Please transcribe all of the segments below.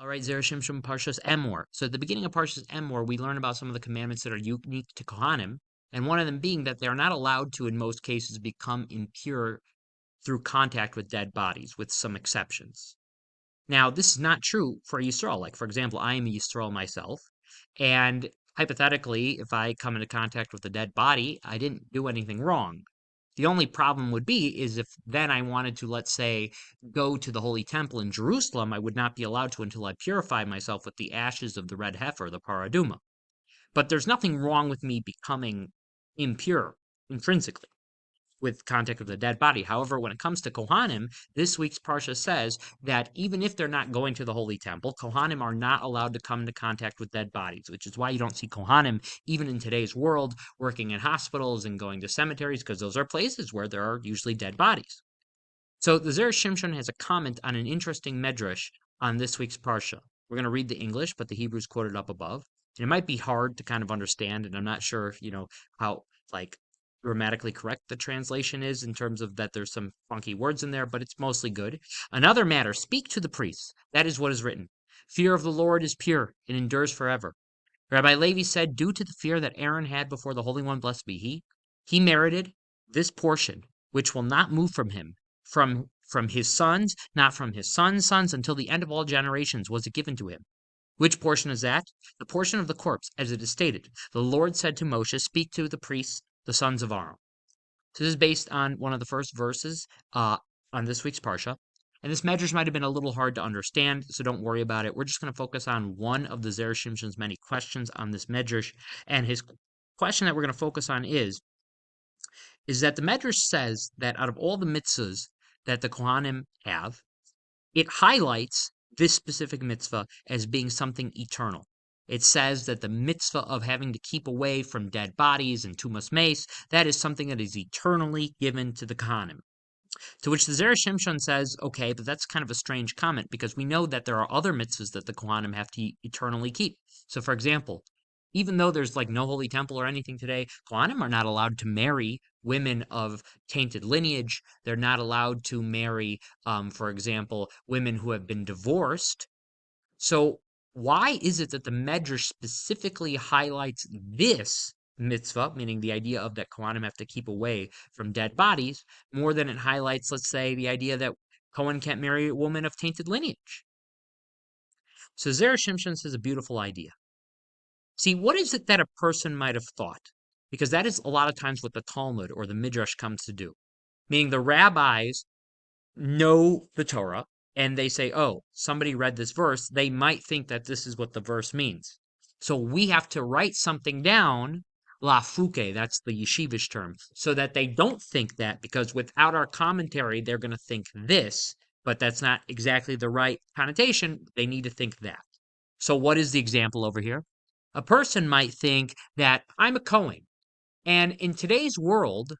All right, Zera, Shimshon, Parshas, Emor. So at the beginning of Parshas Emor, we learn about some of the commandments that are unique to Kohanim, and one of them being that they are not allowed to, in most cases, become impure through contact with dead bodies, with some exceptions. Now, this is not true for Yisrael. Like, for example, I am a Yisrael myself, and hypothetically, if I come into contact with a dead body, I didn't do anything wrong. The only problem would be is if then I wanted to, let's say, go to the Holy Temple in Jerusalem, I would not be allowed to until I purify myself with the ashes of the red heifer, the paraduma. But there's nothing wrong with me becoming impure intrinsically with contact with a dead body. However, when it comes to Kohanim, this week's Parsha says that even if they're not going to the Holy Temple, Kohanim are not allowed to come into contact with dead bodies, which is why you don't see Kohanim, even in today's world, working in hospitals and going to cemeteries, because those are places where there are usually dead bodies. So the Zera Shimshon has a comment on an interesting medrash on this week's Parsha. We're going to read the English, but the Hebrew's quoted up above. And it might be hard to kind of understand, and I'm not sure if, how, like, grammatically correct the translation is in terms of that there's some funky words in there, but it's mostly good. Another matter, speak to the priests. That is what is written. Fear of the Lord is pure and endures forever. Rabbi Levi said, due to the fear that Aaron had before the Holy One, blessed be he merited this portion, which will not move from him, from his sons, not from his sons' sons, until the end of all generations was it given to him. Which portion is that? The portion of the corpse, as it is stated. The Lord said to Moshe, speak to the priests, the sons of Aaron. So this is based on one of the first verses on this week's Parsha. And this medrash might have been a little hard to understand, so don't worry about it. We're just going to focus on one of the Zera Shimshon's many questions on this medrash. And his question that we're going to focus on is that the medrash says that out of all the mitzvahs that the Kohanim have, it highlights this specific mitzvah as being something eternal. It says that the mitzvah of having to keep away from dead bodies and tumas mace, that is something that is eternally given to the Kohanim. To which the Zera Shimshon says, okay, but that's kind of a strange comment because we know that there are other mitzvahs that the Kohanim have to eternally keep. So, for example, even though there's like no holy temple or anything today, Kohanim are not allowed to marry women of tainted lineage. They're not allowed to marry, for example, women who have been divorced. So why is it that the Medrash specifically highlights this mitzvah, meaning the idea of that Kohanim have to keep away from dead bodies, more than it highlights, let's say, the idea that Kohen can't marry a woman of tainted lineage? So Zera Shimshon says a beautiful idea. See, what is it that a person might have thought? Because that is a lot of times what the Talmud or the Midrash comes to do. Meaning the rabbis know the Torah and they say, oh, somebody read this verse. They might think that this is what the verse means. So we have to write something down, lafuke, that's the yeshivish term, so that they don't think that because without our commentary, they're going to think this, but that's not exactly the right connotation. They need to think that. So what is the example over here? A person might think that I'm a Kohen, and in today's world,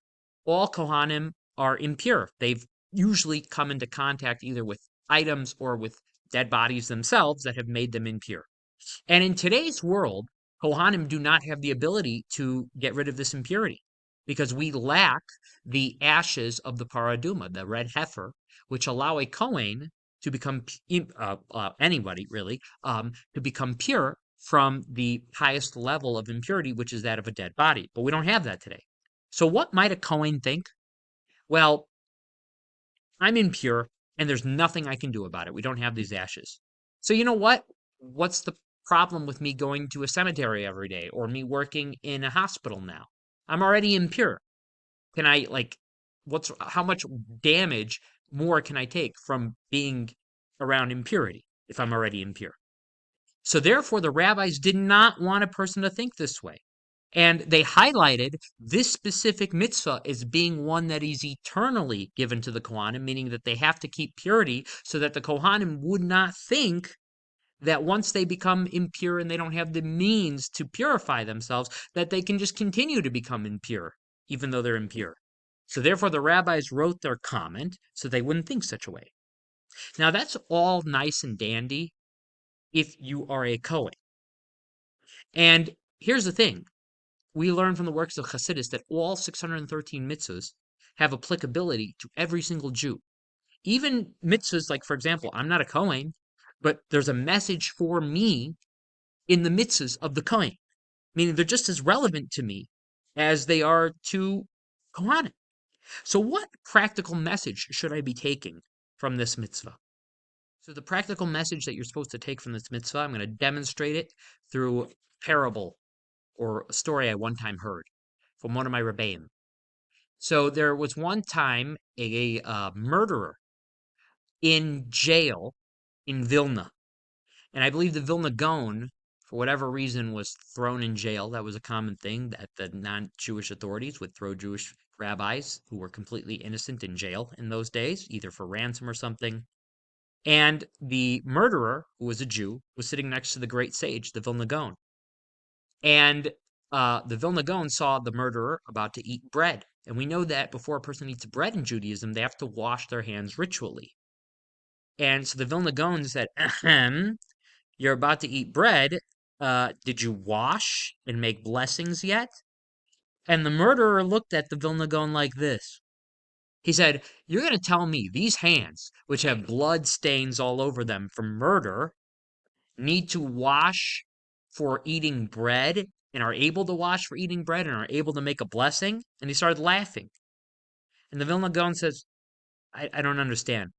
all Kohanim are impure. They've usually come into contact either with items or with dead bodies themselves that have made them impure. And in today's world, Kohanim do not have the ability to get rid of this impurity because we lack the ashes of the paraduma, the red heifer, which allow a Kohen to become, anybody really, to become pure from the highest level of impurity, which is that of a dead body. But we don't have that today. So what might a Kohen think? Well, I'm impure and there's nothing I can do about it. We don't have these ashes. So you know what? What's the problem with me going to a cemetery every day or me working in a hospital now? I'm already impure. Can I how much damage more can I take from being around impurity if I'm already impure? So therefore, the rabbis did not want a person to think this way. And they highlighted this specific mitzvah as being one that is eternally given to the Kohanim, meaning that they have to keep purity so that the Kohanim would not think that once they become impure and they don't have the means to purify themselves, that they can just continue to become impure, even though they're impure. So therefore, the rabbis wrote their comment so they wouldn't think such a way. Now, that's all nice and dandy if you are a Kohen. And here's the thing. We learn from the works of Chassidus that all 613 mitzvahs have applicability to every single Jew. Even mitzvahs like, for example, I'm not a Kohen, but there's a message for me in the mitzvahs of the Kohen, meaning they're just as relevant to me as they are to Kohanim. So, what practical message should I be taking from this mitzvah? So, the practical message that you're supposed to take from this mitzvah, I'm going to demonstrate it through a parable or a story I one time heard from one of my rebbeim. So, there was one time a murderer in jail in Vilna. And I believe the Vilna Gaon, for whatever reason, was thrown in jail. That was a common thing that the non-Jewish authorities would throw Jewish rabbis who were completely innocent in jail in those days, either for ransom or something. And the murderer, who was a Jew, was sitting next to the great sage, the Vilna Gaon. And the Vilna Gaon saw the murderer about to eat bread. And we know that before a person eats bread in Judaism, they have to wash their hands ritually. And so the Vilna Gaon said, ahem, you're about to eat bread. Did you wash and make blessings yet? And the murderer looked at the Vilna Gaon like this. He said, you're going to tell me these hands, which have blood stains all over them from murder, need to wash for eating bread and are able to wash for eating bread and are able to make a blessing? And he started laughing. And the Vilna Gaon says, I don't understand.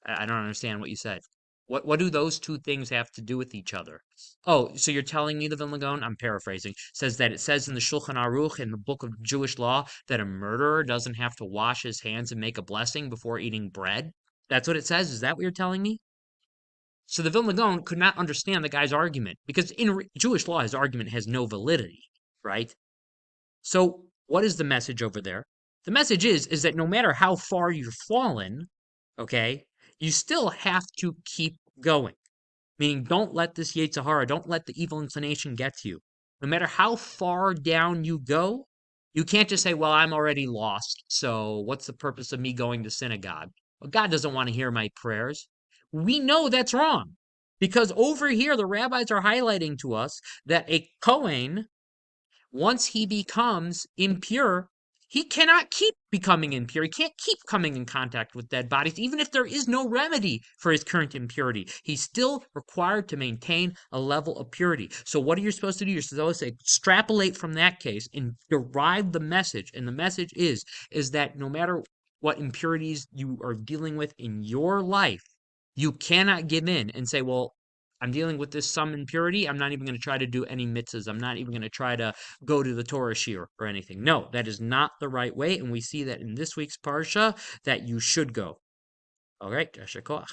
I don't understand what you said. What do those two things have to do with each other? Oh, so you're telling me the Vilna Gaon, I'm paraphrasing, says that it says in the Shulchan Aruch in the book of Jewish law that a murderer doesn't have to wash his hands and make a blessing before eating bread? That's what it says? Is that what you're telling me? So the Vilna Gaon could not understand the guy's argument because in Jewish law, his argument has no validity, right? So what is the message over there? The message is that no matter how far you've fallen, okay, you still have to keep going. Meaning, don't let this Yetzer Hara, don't let the evil inclination get to you. No matter how far down you go, you can't just say, well, I'm already lost, so what's the purpose of me going to synagogue? Well, God doesn't want to hear my prayers. We know that's wrong. Because over here, the rabbis are highlighting to us that a Kohen, once he becomes impure, he cannot keep becoming impure. He can't keep coming in contact with dead bodies, even if there is no remedy for his current impurity. He's still required to maintain a level of purity. So what are you supposed to do? You're supposed to extrapolate from that case and derive the message. And the message is that no matter what impurities you are dealing with in your life, you cannot give in and say, well, I'm dealing with this some impurity. I'm not even going to try to do any mitzvahs. I'm not even going to try to go to the Torah shiur or anything. No, that is not the right way. And we see that in this week's Parsha that you should go. All right, Yasher Koach.